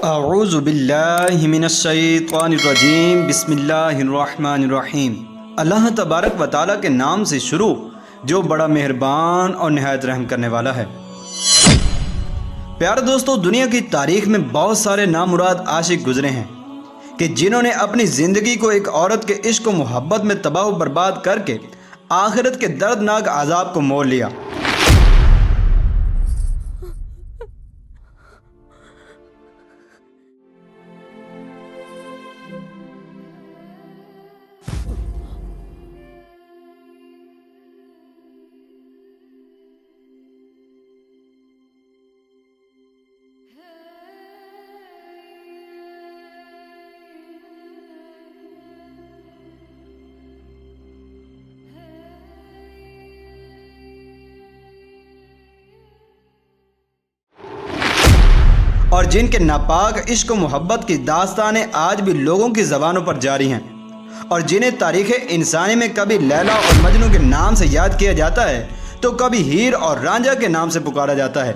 اعوذ باللہ من الشیطان الرجیم بسم اللہ الرحمن الرحیم۔ اللہ تبارک و تعالیٰ کے نام سے شروع جو بڑا مہربان اور نہایت رحم کرنے والا ہے۔ پیارے دوستو، دنیا کی تاریخ میں بہت سارے نامراد عاشق گزرے ہیں کہ جنہوں نے اپنی زندگی کو ایک عورت کے عشق و محبت میں تباہ و برباد کر کے آخرت کے دردناک عذاب کو مول لیا۔ اور جن کے ناپاک عشق و محبت کی داستانیں آج بھی لوگوں کی زبانوں پر جاری ہیں، اور جنہیں تاریخ انسانی میں کبھی لیلا اور مجنوں کے نام سے یاد کیا جاتا ہے تو کبھی ہیر اور رانجھا کے نام سے پکارا جاتا ہے،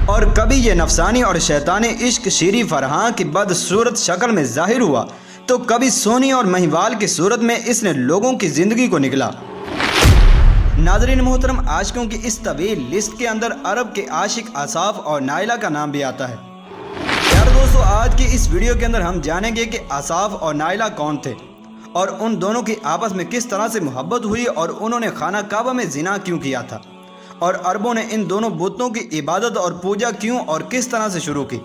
اور کبھی یہ نفسانی اور شیطانی عشق شیری فرحاں کی بدصورت شکل میں ظاہر ہوا تو کبھی سونی اور مہیوال کی صورت میں اس نے لوگوں کی زندگی کو نگلا۔ ناظرین محترم، عاشقوں کی اس طویل لسٹ کے اندر عرب کے عاشق اصاف اور نائلہ کا نام بھی آتا ہے۔ پیارے دوستو، آج کی اس ویڈیو کے اندر ہم جانیں گے کہ اصاف اور نائلہ کون تھے اور ان دونوں کی آپس میں کس طرح سے محبت ہوئی اور انہوں نے خانہ کعبہ میں زنا کیوں کیا تھا، اور عربوں نے ان دونوں بتوں کی عبادت اور پوجا کیوں اور کس طرح سے شروع کی۔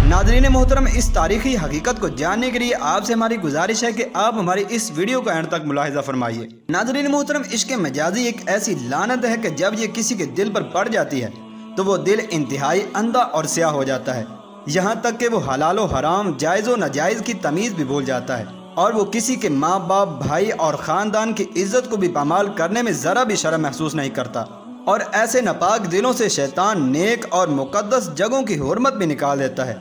ناظرین محترم، اس تاریخی حقیقت کو جاننے کے لیے آپ سے ہماری گزارش ہے کہ آپ ہماری اس ویڈیو کو اینڈ تک ملاحظہ فرمائیے۔ ناظرین محترم، عشق مجازی ایک ایسی لعنت ہے کہ جب یہ کسی کے دل پر پڑ جاتی ہے تو وہ دل انتہائی اندھا اور سیاہ ہو جاتا ہے، یہاں تک کہ وہ حلال و حرام، جائز و ناجائز کی تمیز بھی بھول جاتا ہے، اور وہ کسی کے ماں باپ، بھائی اور خاندان کی عزت کو بھی پامال کرنے میں ذرا بھی شرم محسوس نہیں کرتا، اور ایسے ناپاک دلوں سے شیطان نیک اور مقدس جگہوں کی حرمت بھی نکال دیتا ہے،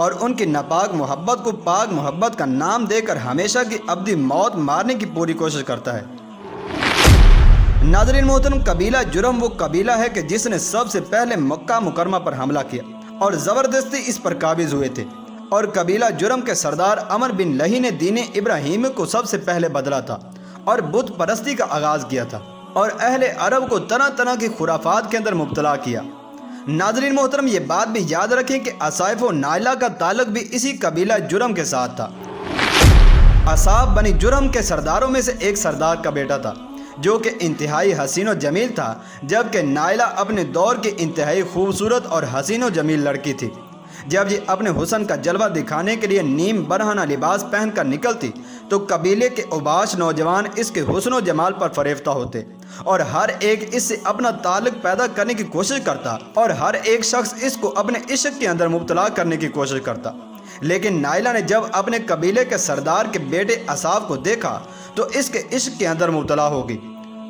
اور ان کی ناپاک محبت کو پاک محبت کا نام دے کر ہمیشہ کی ابدی موت مارنے کی پوری کوشش کرتا ہے۔ ناظرین محترم، قبیلہ جرہم وہ قبیلہ ہے کہ جس نے سب سے پہلے مکہ مکرمہ پر حملہ کیا اور زبردستی اس پر قابض ہوئے تھے، اور قبیلہ جرہم کے سردار عمر بن لہی نے دین ابراہیم کو سب سے پہلے بدلا تھا اور بت پرستی کا آغاز کیا تھا، اور اہل عرب کو طرح طرح کی خرافات کے اندر مبتلا کیا۔ ناظرین محترم، یہ بات بھی یاد رکھیں کہ اصاف و نائلہ کا تعلق بھی اسی قبیلہ جرہم کے ساتھ تھا۔ اصاف بنی جرہم کے سرداروں میں سے ایک سردار کا بیٹا تھا جو کہ انتہائی حسین و جمیل تھا، جبکہ نائلہ اپنے دور کی انتہائی خوبصورت اور حسین و جمیل لڑکی تھی۔ جب یہ اپنے حسن کا جلوہ دکھانے کے لیے نیم برہنہ لباس پہن کر نکلتی تو قبیلے کے اوباش نوجوان اس کے حسن و جمال پر فریفتہ ہوتے، اور ہر ایک اس سے اپنا تعلق پیدا کرنے کی کوشش کرتا، اور ہر ایک شخص اس کو اپنے عشق کے اندر مبتلا کرنے کی کوشش کرتا۔ لیکن نائلہ نے جب اپنے قبیلے کے سردار کے بیٹے اصاف کو دیکھا تو اس کے عشق کے اندر مبتلا ہو گئی،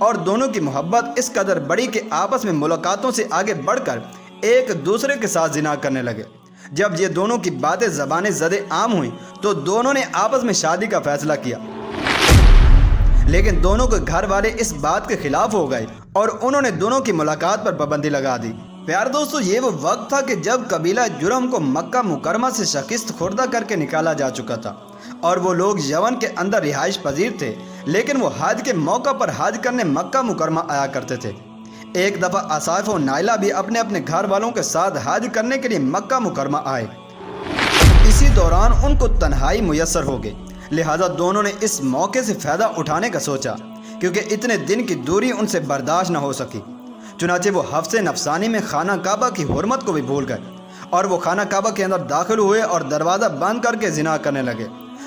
اور دونوں کی محبت اس قدر بڑی کہ آپس میں ملاقاتوں سے آگے بڑھ کر ایک دوسرے کے ساتھ زنا کرنے لگے۔ جب یہ دونوں کی باتیں زبانیں زد عام ہوئیں تو دونوں نے آپس میں شادی کا فیصلہ کیا، لیکن دونوں کے گھر والے اس بات کے خلاف ہو گئے اور انہوں نے دونوں کی ملاقات پر پابندی لگا دی۔ پیارے دوستو، یہ وہ وقت تھا کہ جب قبیلہ جرہم کو مکہ مکرمہ سے شکست خوردہ کر کے نکالا جا چکا تھا، اور وہ لوگ یمن کے اندر رہائش پذیر تھے، لیکن وہ حج کے موقع پر حج کرنے مکہ مکرمہ آیا کرتے تھے۔ ایک دفعہ اصاف و نائلہ بھی اپنے اپنے گھر والوں کے ساتھ حج کرنے کے لیے مکہ مکرمہ آئے۔ اسی دوران ان کو تنہائی میسر ہو گئی، لہذا دونوں نے اس موقع سے فائدہ اٹھانے کا سوچا، کیونکہ اتنے دن کی دوری ان سے برداشت نہ ہو سکی۔ چنانچہ وہ حفظ نفسانی میں خانہ کعبہ کی حرمت کو بھی بھول گئے، اور وہ خانہ کعبہ کے اندر داخل ہوئے اور دروازہ بند کر کے زنا کرنے لگے۔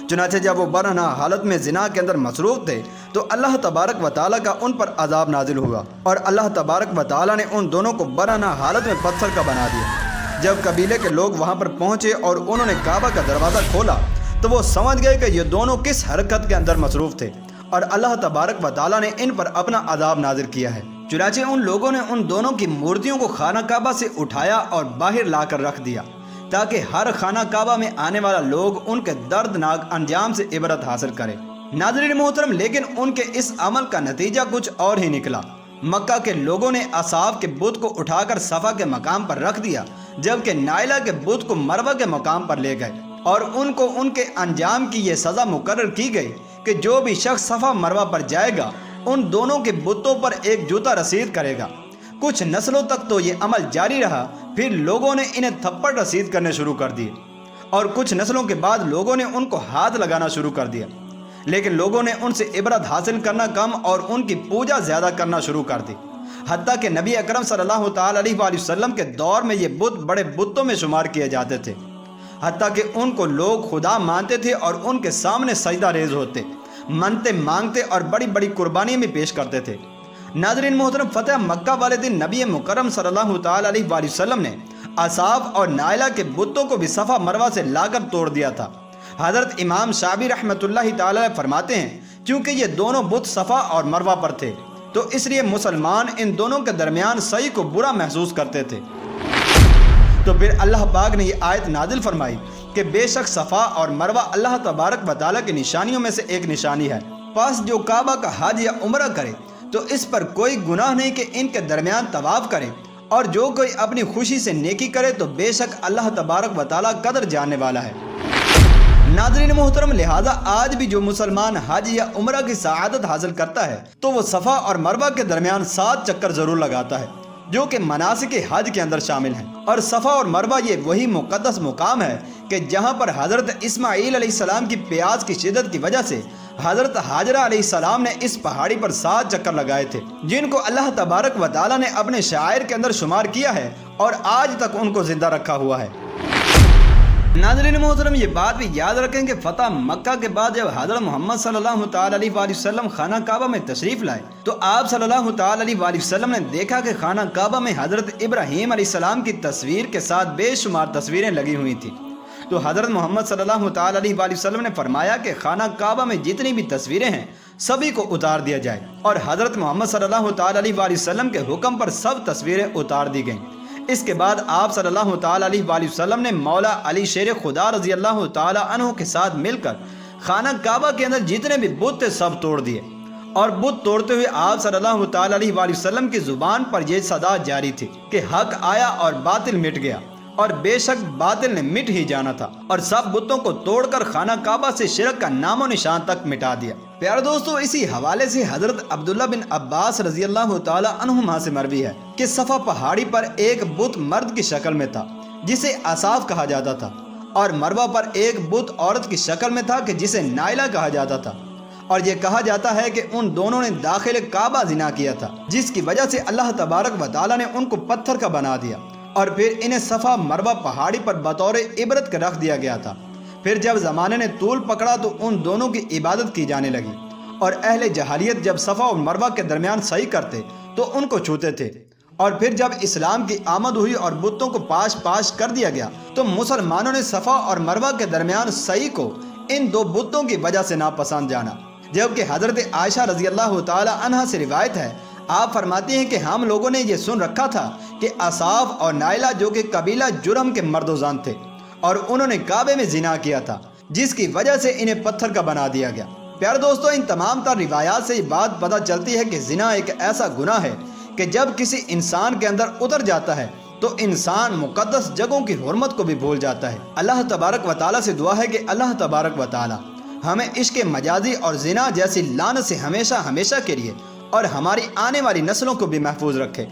چنانچہ جب وہ برہنہ حالت میں زنا کے اندر مصروف تھے تو اللہ تبارک و تعالیٰ کا ان پر عذاب نازل ہوا، اور اللہ تبارک و تعالیٰ نے ان دونوں کو برہنہ حالت میں پتھر کا بنا دیا۔ جب قبیلے کے لوگ وہاں پر پہنچے اور انہوں نے کعبہ کا دروازہ کھولا تو وہ سمجھ گئے کہ یہ دونوں کس حرکت کے اندر مصروف تھے، اور اللہ تبارک و تعالیٰ نے ان پر اپنا عذاب نازل کیا ہے۔ چنانچہ ان لوگوں نے ان دونوں کی مورتیوں کو خانہ کعبہ سے اٹھایا اور باہر لا کر رکھ دیا، تاکہ ہر خانہ کعبہ میں آنے والا لوگ ان کے دردناک انجام سے عبرت حاصل کرے۔ ناظرین محترم، لیکن ان کے اس عمل کا نتیجہ کچھ اور ہی نکلا۔ مکہ کے لوگوں نے اصحاب کے بت کو اٹھا کر صفا کے مقام پر رکھ دیا، جبکہ نائلہ کے بت کو مروہ کے مقام پر لے گئے اور ان کو ان کے انجام کی یہ سزا مقرر کی گئی کہ جو بھی شخص صفا مروہ پر جائے گا ان دونوں کے بتوں پر ایک جوتا رسید کرے گا۔ کچھ نسلوں تک تو یہ عمل جاری رہا، پھر لوگوں نے انہیں تھپڑ رسید کرنے شروع کر دیے اور کچھ نسلوں کے بعد لوگوں نے ان کو ہاتھ لگانا شروع کر دیا، لیکن لوگوں نے ان سے عبرت حاصل کرنا کم اور ان کی پوجا زیادہ کرنا شروع کر دی، حتیٰ کہ نبی اکرم صلی اللہ تعالی علیہ وآلہ وسلم کے دور میں یہ بت بڑے بتوں میں شمار کیے جاتے تھے، حتیٰ کہ ان کو لوگ خدا مانتے تھے اور ان کے سامنے سجدہ ریز ہوتے، منتیں مانگتے اور بڑی بڑی قربانیاں بھی پیش کرتے تھے۔ ناظرین محترم، فتح مکہ والے دن نبی مکرم صلی اللہ تعالی علیہ وآلہ وسلم نے اصحاب اور نائلہ کے بتوں کو بھی صفا مروہ سے لا کر توڑ دیا تھا۔ حضرت امام شعبی رحمۃ اللہ تعالی علیہ فرماتے ہیں کیونکہ یہ دونوں بت صفا اور مروہ پر تھے تو اس لیے مسلمان ان دونوں کے درمیان صحیح کو برا محسوس کرتے تھے، تو پھر اللہ پاک نے یہ آیت نازل فرمائی کہ بے شک صفا اور مروہ اللہ تبارک و تعالیٰ کی نشانیوں میں سے ایک نشانی ہے، پس جو کعبہ کا حج یا عمرہ کرے تو اس پر کوئی گناہ نہیں کہ ان کے درمیان طواف کرے، اور جو کوئی اپنی خوشی سے نیکی کرے تو بے شک اللہ تبارک و تعالیٰ قدر جاننے والا ہے۔ ناظرین محترم، لہٰذا آج بھی جو مسلمان حج یا عمرہ کی سعادت حاصل کرتا ہے تو وہ صفا اور مروہ کے درمیان 7 چکر ضرور لگاتا ہے جو کہ مناسک حج کے اندر شامل ہیں، اور صفا اور مروہ یہ وہی مقدس مقام ہے کہ جہاں پر حضرت اسماعیل علیہ السلام کی پیاس کی شدت کی وجہ سے حضرت حاجرہ علیہ السلام نے اس پہاڑی پر 7 چکر لگائے تھے، جن کو اللہ تبارک و تعالیٰ نے اپنے شاعر کے اندر شمار کیا ہے اور آج تک ان کو زندہ رکھا ہوا ہے۔ ناظرین محترم، یہ بات بھی یاد رکھیں کہ فتح مکہ کے بعد جب حضرت محمد صلی اللہ تعالی علیہ وآلہ وسلم خانہ کعبہ میں تشریف لائے تو آپ صلی اللہ تعالی علیہ وآلہ وسلم نے دیکھا کہ خانہ کعبہ میں حضرت ابراہیم علیہ السلام کی تصویر کے ساتھ بے شمار تصویریں لگی ہوئی تھیں، تو حضرت محمد صلی اللہ تعالی علیہ وآلہ وسلم نے فرمایا کہ خانہ کعبہ میں جتنی بھی تصویریں ہیں سبھی کو اتار دیا جائے، اور حضرت محمد صلی اللہ تعالی علیہ وآلہ وسلم کے حکم پر سب تصویریں اتار دی گئیں۔ اس کے بعد آپ صلی اللہ تعالی علیہ وآلہ وسلم نے مولا علی شیر خدا رضی اللہ تعالی عنہ کے ساتھ مل کر خانہ کعبہ کے اندر جتنے بھی بت تھے سب توڑ دیے، اور بت توڑتے ہوئے آپ صلی اللہ تعالی علیہ وآلہ وسلم کی زبان پر یہ صدا جاری تھی کہ حق آیا اور باطل مٹ گیا، اور بے شک باطل نے مٹ ہی جانا تھا، اور سب بتوں کو توڑ کر خانہ کعبہ سے شرک کا نام و نشان تک مٹا دیا۔ پیارے دوستو، اسی حوالے سے حضرت عبداللہ بن عباس رضی اللہ تعالی عنہما سے مروی ہے کہ صفا پہاڑی پر ایک بت مرد کی شکل میں تھا جسے اصاف کہا جاتا تھا، اور مروہ پر ایک بت عورت کی شکل میں تھا کہ جسے نائلہ کہا جاتا تھا، اور یہ کہا جاتا ہے کہ ان دونوں نے داخل کعبہ زنا کیا تھا، جس کی وجہ سے اللہ تبارک و تعالیٰ نے ان کو پتھر کا بنا دیا، اور پھر انہیں صفا مروہ پہاڑی پر بطور عبرت کے رکھ دیا گیا تھا۔ پھر جب زمانے نے طول پکڑا تو ان دونوں کی عبادت کی جانے لگی، اور اہل جہالیت جب صفا اور مروہ کے درمیان صحیح کرتے تو ان کو چھوتے تھے، اور پھر جب اسلام کی آمد ہوئی اور بتوں کو پاش کر دیا گیا تو مسلمانوں نے صفا اور مروہ کے درمیان صحیح کو ان دو بتوں کی وجہ سے ناپسند جانا، جبکہ حضرت عائشہ رضی اللہ تعالی عنہا سے روایت ہے، آپ فرماتی ہیں کہ ہم لوگوں نے یہ سن رکھا تھا کہ اصحاب اور نائلہ جو کہ قبیلہ جرم کے مرد و زن تھے اور انہوں نے کعبے میں زنا کیا تھا، جس کی وجہ سے انہیں پتھر کا بنا دیا گیا۔ پیارے دوستو، ان تمام تر روایات سے یہ بات پتہ چلتی ہے کہ زنا ایک ایسا گناہ ہے کہ جب کسی انسان کے اندر اتر جاتا ہے تو انسان مقدس جگہوں کی حرمت کو بھی بھول جاتا ہے۔ اللہ تبارک و تعالیٰ سے دعا ہے کہ اللہ تبارک و تعالیٰ ہمیں عشق مجازی اور زنا جیسی لعنت سے ہمیشہ ہمیشہ کے لیے اور ہماری آنے والی نسلوں کو بھی محفوظ رکھے۔